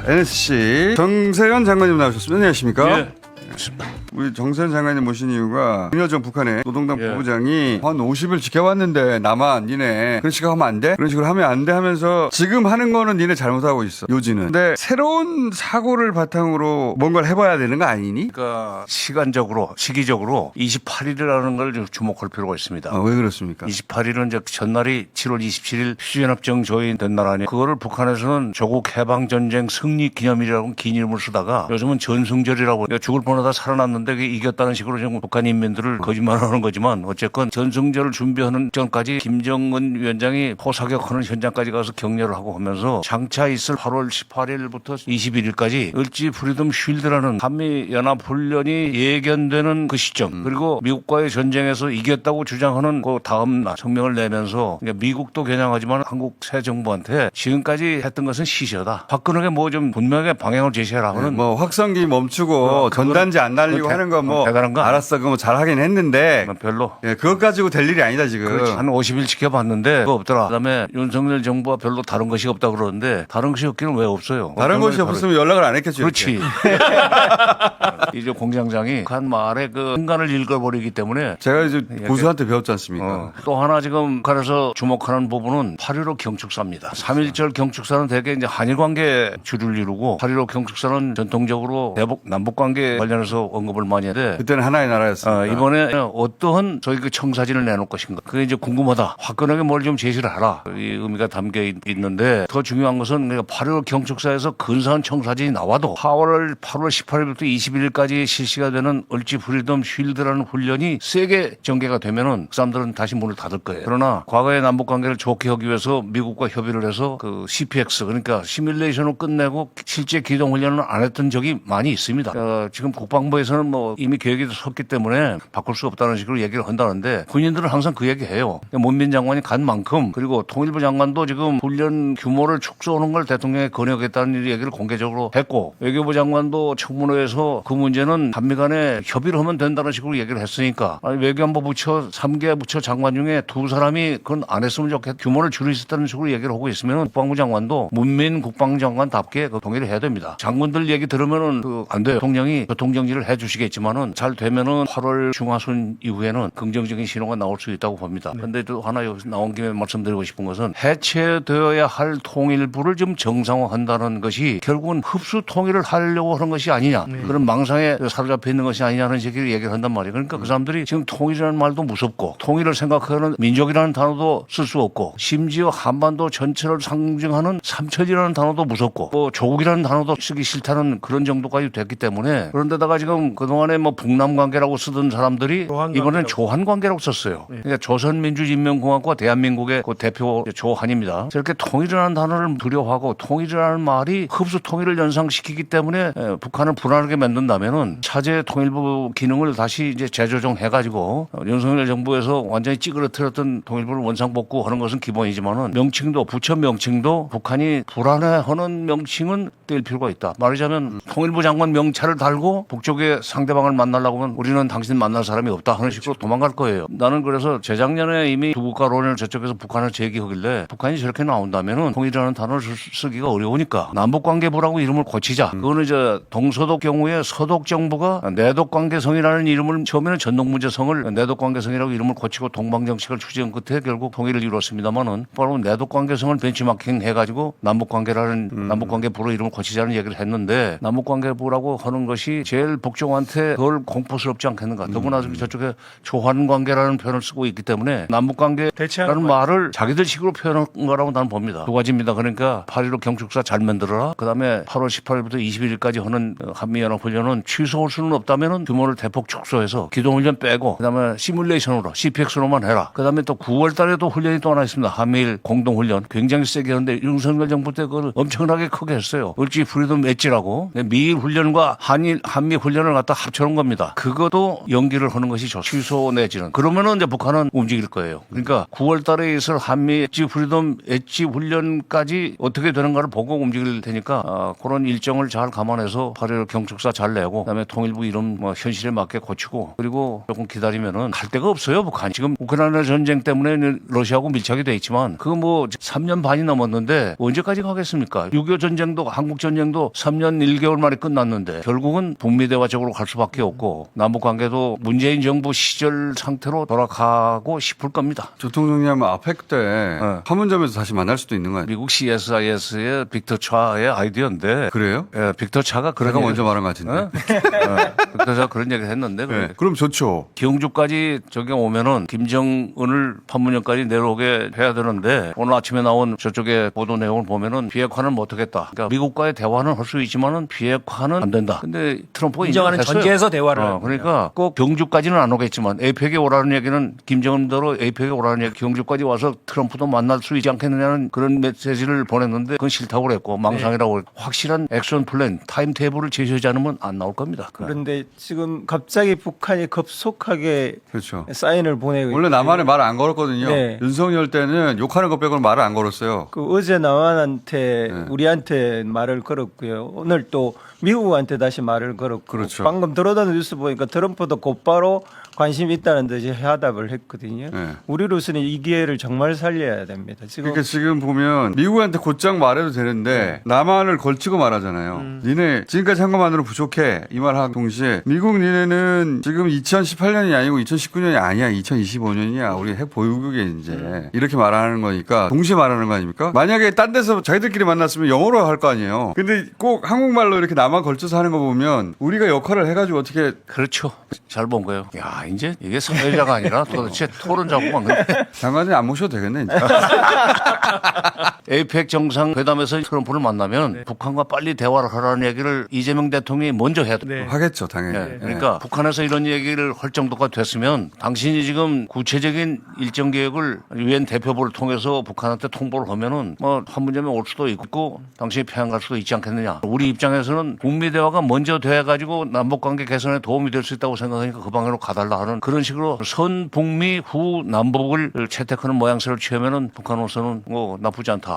NSC 정세현 장관님 나오셨습니다. 안녕하십니까? 예. 우리 정세현 장관님 모신 이유가 윤여정 북한의 노동당 예. 부부장이 한 50일 지켜봤는데 나만 니네 그런 식으로 하면 안 돼? 그런 식으로 하면 안 돼 하면서 지금 하는 거는 니네 잘못하고 있어. 요지는. 근데 새로운 사고를 바탕으로 뭔가를 해봐야 되는 거 아니니? 그러니까 시기적으로 28일이라는 걸 좀 주목할 필요가 있습니다. 왜 그렇습니까? 28일은 이제 전날이 7월 27일 휴전협정 조인된 날 아니에요. 그거를 북한에서는 조국 해방전쟁 승리 기념일이라고 긴 이름을 쓰다가 요즘은 전승절이라고 그러니까 죽을 뻔하다 살아났는데 그게 이겼다는 식으로 지금 북한 인민들을 거짓말하는 거지만 어쨌건 전승절을 준비하는 전까지 김정은 위원장이 포사격하는 현장까지 가서 격려를 하고 하면서 장차 있을 8월 18일부터 21일까지 을지 프리덤 쉴드라는 한미연합훈련이 예견되는 그 시점 그리고 미국과의 전쟁에서 이겼다고 주장하는 그 다음 날 성명을 내면서 그러니까 미국도 겨냥하지만 한국 새 정부한테 지금까지 했던 것은 시시하다. 박근혜가 뭐 좀 분명하게 방향을 제시해라 하는 뭐 확성기 멈추고 전단지 안 날리고 하는 거 뭐 대단한 거 알았어. 그거 뭐 잘하긴 했는데 별로 그것 가지고 될 일이 아니다 지금. 그렇지. 한 50일 지켜봤는데 그거 없더라. 그다음에 윤석열 정부와 별로 다른 것이 없다 그러는데 다른 것이 없기는 왜 없어요? 다른 것이 없었으면 연락을 안 했겠죠. 그렇지. 이제 공장장이 한 말에 그 인간을 읽어버리기 때문에 제가 이제 고수한테 배웠지 않습니까? 또 하나 지금 북한에서 주목하는 부분은 8.15 경축사입니다. 3.1절 경축사는 대개 이제 한일 관계 주를 이루고 8.15 경축사는 전통적으로 대북 남북 관계 관련해서 언급을 많이 했는데 그때는 하나의 나라였습니다. 이번에 어떠한 저희 그 청사진을 내놓을 것인가. 그게 이제 궁금하다. 화끈하게 뭘 좀 제시를 하라. 이 의미가 담겨 있는데 더 중요한 것은 8.15 경축사에서 근사한 청사진이 나와도 8월 18일부터 21일까지 실시가 되는 을지 프리덤 쉴드라는 훈련이 세게 전개가 되면은 그 사람들은 다시 문을 닫을 거예요. 그러나 과거의 남북 관계를 좋게 하기 위해서 미국과 협의를 해서 그 CPX 그러니까 시뮬레이션을 끝내고 실제 기동 훈련을 안 했던 적이 많이 있습니다. 지금 국방부에서는 뭐 이미 계획이 섰기 때문에 바꿀 수 없다는 식으로 얘기를 한다는데 군인들은 항상 그 얘기해요. 문민 장관이 간 만큼 그리고 통일부 장관도 지금 훈련 규모를 축소하는 걸 대통령에 건의하겠다는 얘기를 공개적으로 했고 외교부 장관도 청문회에서 그 문제는 한미 간에 협의를 하면 된다는 식으로 얘기를 했으니까 아니, 외교안보 부처 3개 부처 장관 중에 두 사람이 그건 안 했으면 좋겠다. 규모를 줄이겠다는 식으로 얘기를 하고 있으면 국방부 장관도 문민 국방장관답게 그 동의를 해야 됩니다. 장군들 얘기 들으면은 안 돼요. 대통령이 교통정지를 해 주시겠지만은 잘 되면은 8월 중하순 이후에는 긍정적인 신호가 나올 수 있다고 봅니다. 그런데 또 하나 여기서 나온 김에 말씀드리고 싶은 것은 해체되어야 할 통일부를 좀 정상화한다는 것이 결국은 흡수 통일을 하려고 하는 것이 아니냐. 그런 망상에 사로잡혀 있는 것이 아니냐는 식으로 얘기를 한단 말이에요. 그러니까 그 사람들이 지금 통일이라는 말도 무섭고 통일을 생각하는 민족이라는 단어도 쓸 수 없고 심지어 한반도 전체를 상징하는 삼천이라는 단어도 무섭고 뭐 조국이라는 단어도 쓰기 싫다는 그런 정도까지 됐기 때문에 그런데다가 지금 그동안에 뭐 북남 관계라고 쓰던 사람들이 이번엔 조한 관계라고 썼어요. 그러니까 조선민주인민공화국과 대한민국의 그 대표 조한입니다. 이렇게 통일이라는 단어를 두려워하고 통일이라는 말이 흡수 통일을 연상시키기 때문에 북한을 불안하게 만든다면은 차제 통일부 기능을 다시 이제 재조정해가지고 윤석열 정부에서 완전히 찌그러뜨렸던 통일부를 원상복구하는 것은 기본이지만은 명칭도 부처 명칭도 북한이 불안해하는 명칭은 뗄 필요가 있다. 말하자면 통일부 장관 명찰을 달고 북쪽에 상대방을 만나려고 하면 우리는 당신 만날 사람이 없다 하는 식으로 도망갈 거예요. 나는 그래서 재작년에 이미 두 국가론을 저쪽에서 북한을 제기하길래 북한이 저렇게 나온다면은 통일이라는 단어를 쓰기가 어려우니까 남북관계부라고 이름을 고치자. 그거는 이제 동서독 경우에 서독 정부가 내독관계성이라는 이름을 처음에는 전독문제성을 내독관계성이라고 이름을 고치고 동방정책을 추진 끝에 결국 통일을 이뤘습니다만은 바로 내독관계성을 벤치마킹 해가지고 남북관계라는 남북관계부로 이름을 고치자는 얘기를 했는데 남북관계부라고 하는 것이 제일 북쪽한테 덜 공포스럽지 않겠는가. 더구나 저쪽에 조한관계라는 표현을 쓰고 있기 때문에 남북관계라는 말을 자기들 식으로 표현한 거라고 나는 봅니다. 두 가지입니다. 그러니까 8.15 경축사 잘 만들어라. 그다음에 8월 18일부터 21일까지 하는 한미연합훈련은 취소할 수는 없다면은 규모를 대폭 축소해서 기동훈련 빼고 그다음에 시뮬레이션으로 CPX로만 해라. 그다음에 또 9월 달에도 훈련이 또 하나 있습니다. 한미일 공동훈련 굉장히 세게 하는데 윤석열 정부 때 그걸 엄청나게 크게 했어요. 을지 프리덤 엣지라고 미일 훈련과 한미 훈련을 갖다 합쳐놓은 겁니다. 그것도 연기를 하는 것이 좋죠. 취소 내지는. 그러면은 이제 북한은 움직일 거예요. 그러니까 9월 달에 있을 한미 엣지 프리덤 엣지 훈련까지 어떻게 되는가를 보고 움직일 테니까 그런 일정을 잘 감안해서 8.15 경축사 잘 내고 그다음에 통일부 이름 뭐 현실에 맞게 고치고 그리고 조금 기다리면은 갈 데가 없어요. 북한 지금 우크라이나 전쟁 때문에 러시아하고 밀착이 돼 있지만 그거 뭐 3년 반이 넘었는데 언제까지 가겠습니까? 6.25 전쟁도 한국 전쟁도 3년 1개월 만에 끝났는데 결국은 북미 대화 쪽으로 갈 수밖에 없고 남북 관계도 문재인 정부 시절 상태로 돌아가고 싶을 겁니다. 교통정리하면 아펙 때 판문점에서 다시 만날 수도 있는 거 아니에요? 미국 CSIS의 빅터 차의 아이디어인데 그래요? 예, 빅터 차가 그런 제가 얘기- 먼저 말한 것 같은데. 빅터 차가 그런 얘기를 했는데 네. 그럼 좋죠. 경주까지 저기 오면은 김정은을 판문점까지 내려오게 해야 되는데 오늘 아침에 나온 저쪽에 보도 내용을 보면은 비핵화는 못하겠다. 그러니까 미국과의 대화는 할 수 있지만은 비핵화는 안 된다. 근데 트럼프가 인정하는 인정했어요. 전제에서 대화를 하는 그러니까 꼭 경주까지는 안 오겠지만 에이펙에 오라는 얘기는 김정은대로 에이펙에 오라는 얘기 경주까지 와서 트럼프도 만날 수 있지 않겠느냐는 그런 메시지를 보냈는데 그건 싫다고 그랬고 망상이라고 그랬고 확실한 액션 플랜 타임 테이블을 제시하지 않으면 안 나올 겁니다. 그런데 지금 갑자기 북한이 급속하게 그렇죠. 사인을 보내고 원래 남한에 말 안 걸었거든요. 네. 윤석열 때는 욕하는 것 빼고는 말을 안 걸었어요. 그 어제 남한한테 우리한테 말을 걸었고요. 오늘 또 미국한테 다시 말을 걸었고 그렇죠. 방금 들어다는 뉴스 보니까 트럼프도 곧바로 관심이 있다는 듯이 해답을 했거든요. 네. 우리로서는 이 기회를 정말 살려야 됩니다. 지금 그러니까 지금 보면 미국한테 곧장 말해도 되는데 남한을 걸치고 말하잖아요. 니네 지금까지 한 것만으로 부족해 이 말하고 동시에 미국 니네는 지금 2018년이 아니고 2019년이 아니야 2025년이야 우리 핵 보유국에 이제 이렇게 말하는 거니까 동시에 말하는 거 아닙니까? 만약에 딴 데서 자기들끼리 만났으면 영어로 할 거 아니에요. 근데 꼭 한국말로 이렇게 남한 걸쳐서 하는 거 보면 우리가 역할을 해가지고 어떻게 그렇죠. 잘 본 거예요. 야 이제 이게 사회자가 아니라 도대체 토론자구만. 장관님 안 모셔도 되겠네 이제. 에이펙 정상회담에서 트럼프를 만나면 북한과 빨리 대화를 하라는 얘기를 이재명 대통령이 먼저 해야 돼요. 하겠죠 당연히. 네. 그러니까 북한에서 이런 얘기를 할 정도가 됐으면 당신이 지금 구체적인 일정 계획을 유엔 대표부를 통해서 북한한테 통보를 하면은 뭐 판문점에 올 수도 있고 당신이 평양 갈 수도 있지 않겠느냐. 우리 입장에서는 북미 대화가 먼저 돼 가지고 남북 관계 개선에 도움이 될 수 있다고 생각하니까 그 방향으로 가달라 하는 그런 식으로 선 북미 후 남북을 채택하는 모양새를 취하면은 북한으로서는 뭐 나쁘지 않다.